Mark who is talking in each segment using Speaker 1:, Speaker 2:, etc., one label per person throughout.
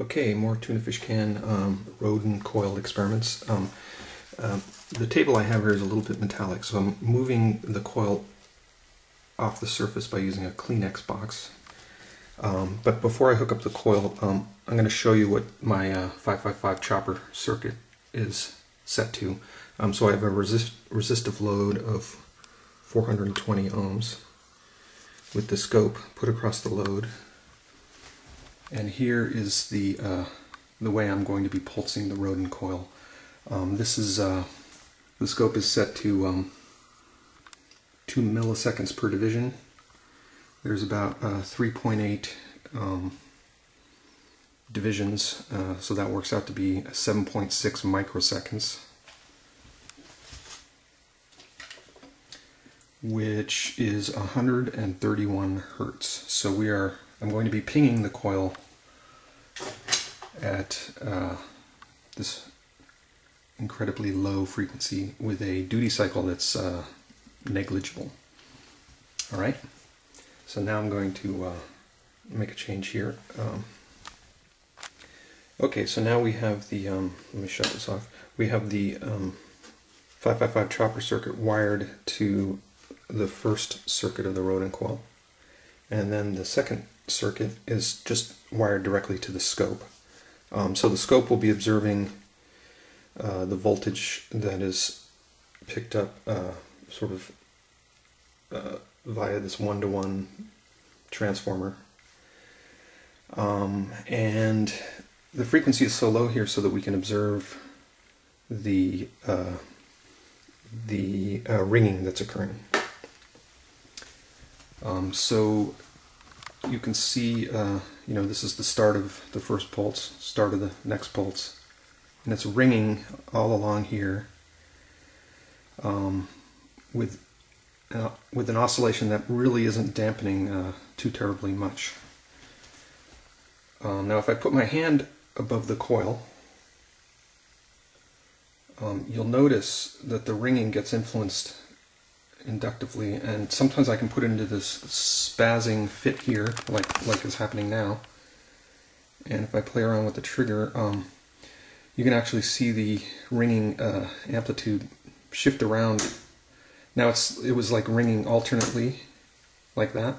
Speaker 1: Okay, more tuna fish can Rodin Coil experiments. The table I have here is a little bit metallic, so I'm moving the coil off the surface by using a Kleenex box. But before I hook up the coil, I'm going to show you what my 555 chopper circuit is set to. So I have a resistive load of 420 ohms with the scope put across the load. And here is the way I'm going to be pulsing the Rodin coil. This is the scope is set to 2 milliseconds per division. There's about 3.8 divisions, so that works out to be 7.6 microseconds, which is 131 hertz. So I'm going to be pinging the coil at this incredibly low frequency with a duty cycle that's negligible. Alright, so now I'm going to make a change here. Okay, so now we have the, let me shut this off. We have the 555 chopper circuit wired to the first circuit of the Rodin coil. And then the second circuit is just wired directly to the scope. So the scope will be observing the voltage that is picked up sort of via this one-to-one transformer. And the frequency is so low here so that we can observe the ringing that's occurring. So you can see, this is the start of the first pulse, start of the next pulse, and it's ringing all along here with an oscillation that really isn't dampening too terribly much. Now if I put my hand above the coil, you'll notice that the ringing gets influenced inductively, and sometimes I can put it into this spazzing fit here, like is happening now. And if I play around with the trigger, you can actually see the ringing amplitude shift around. Now it was like ringing alternately, like that.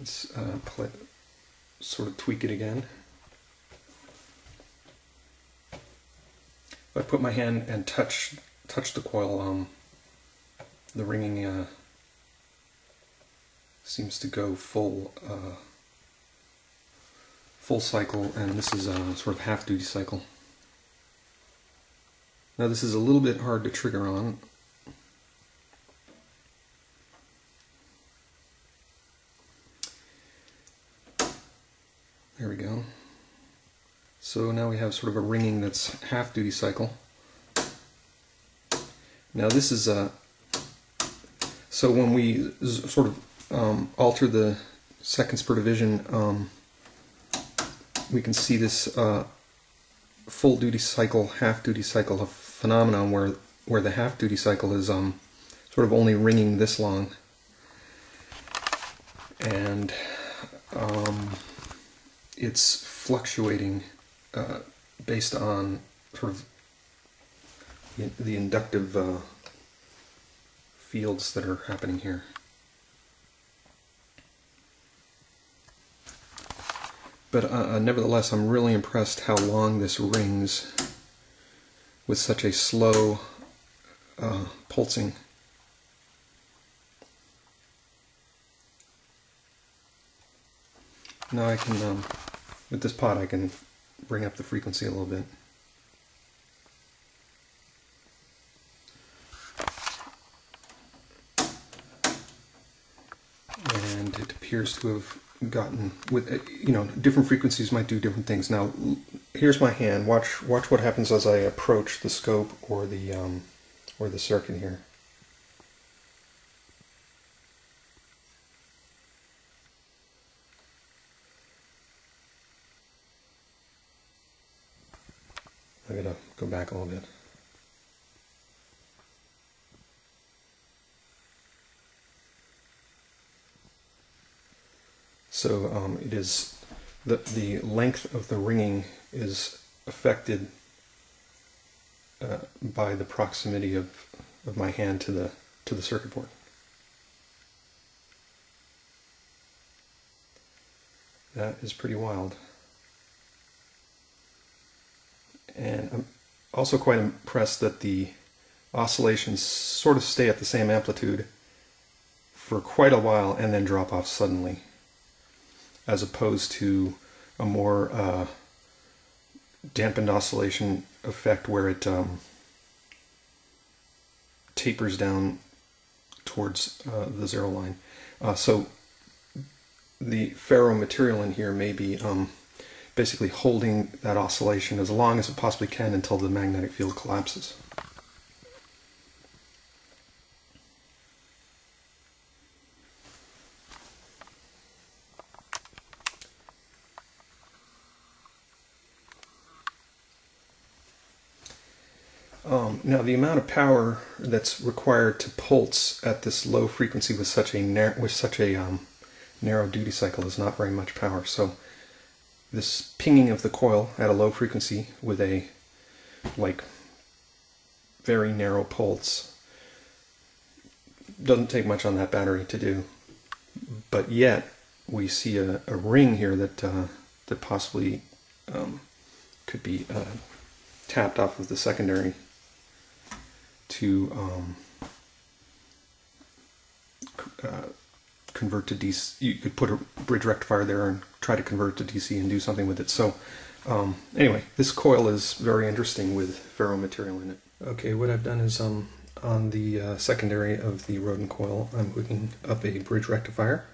Speaker 1: Let's sort of tweak it again. If I put my hand and touch the coil, the ringing seems to go full cycle, and this is a sort of half duty cycle. Now this is a little bit hard to trigger on. There we go. So now we have sort of a ringing that's half duty cycle. Now this is so when we sort of alter the seconds per division, we can see this full duty cycle, half duty cycle of phenomenon where the half duty cycle is sort of only ringing this long, and it's fluctuating based on sort of the inductive fields that are happening here. But nevertheless, I'm really impressed how long this rings with such a slow pulsing. Now I can, with this pot, I can bring up the frequency a little bit. And it appears to have gotten, with different frequencies might do different things. Now here's my hand. Watch what happens as I approach the scope or the circuit here. I gotta go back a little bit. So it is the length of the ringing is affected by the proximity of my hand to the circuit board. That is pretty wild. And I'm also quite impressed that the oscillations sort of stay at the same amplitude for quite a while and then drop off suddenly, as opposed to a more dampened oscillation effect where it tapers down towards the zero line. So the ferro material in here may be basically holding that oscillation as long as it possibly can until the magnetic field collapses. Now the amount of power that's required to pulse at this low frequency with such a narrow duty cycle is not very much power. So this pinging of the coil at a low frequency with a very narrow pulse doesn't take much on that battery to do. But yet we see a ring here that possibly could be tapped off of the secondary to convert to DC. You could put a bridge rectifier there and try to convert it to DC and do something with it. So anyway, this coil is very interesting with ferro material in it. Okay, what I've done is on the secondary of the Rodin coil, I'm hooking up a bridge rectifier.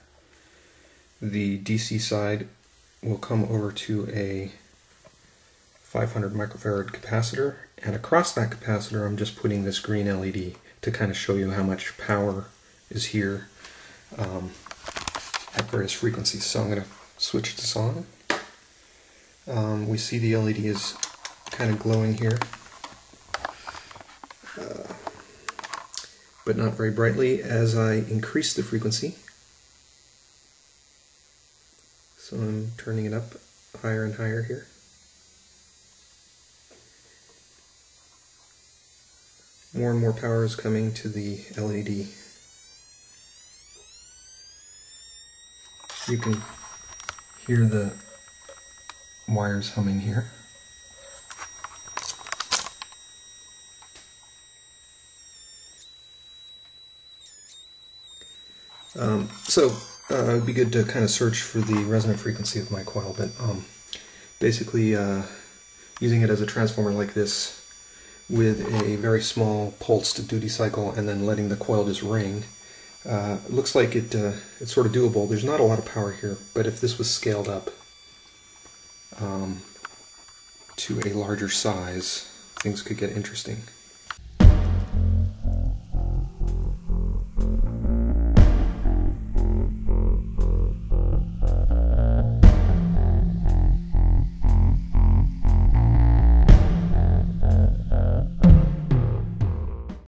Speaker 1: The DC side will come over to a 500 microfarad capacitor, and across that capacitor I'm just putting this green LED to kind of show you how much power is here at various frequencies. So I'm going to switch this on. We see the LED is kind of glowing here, but not very brightly. As I increase the frequency, so I'm turning it up higher and higher here, more and more power is coming to the LED. You can hear the wires humming here. It would be good to kind of search for the resonant frequency of my coil, but basically using it as a transformer like this with a very small pulsed duty cycle and then letting the coil just ring, looks like it's sort of doable. There's not a lot of power here, but if this was scaled up to a larger size, things could get interesting.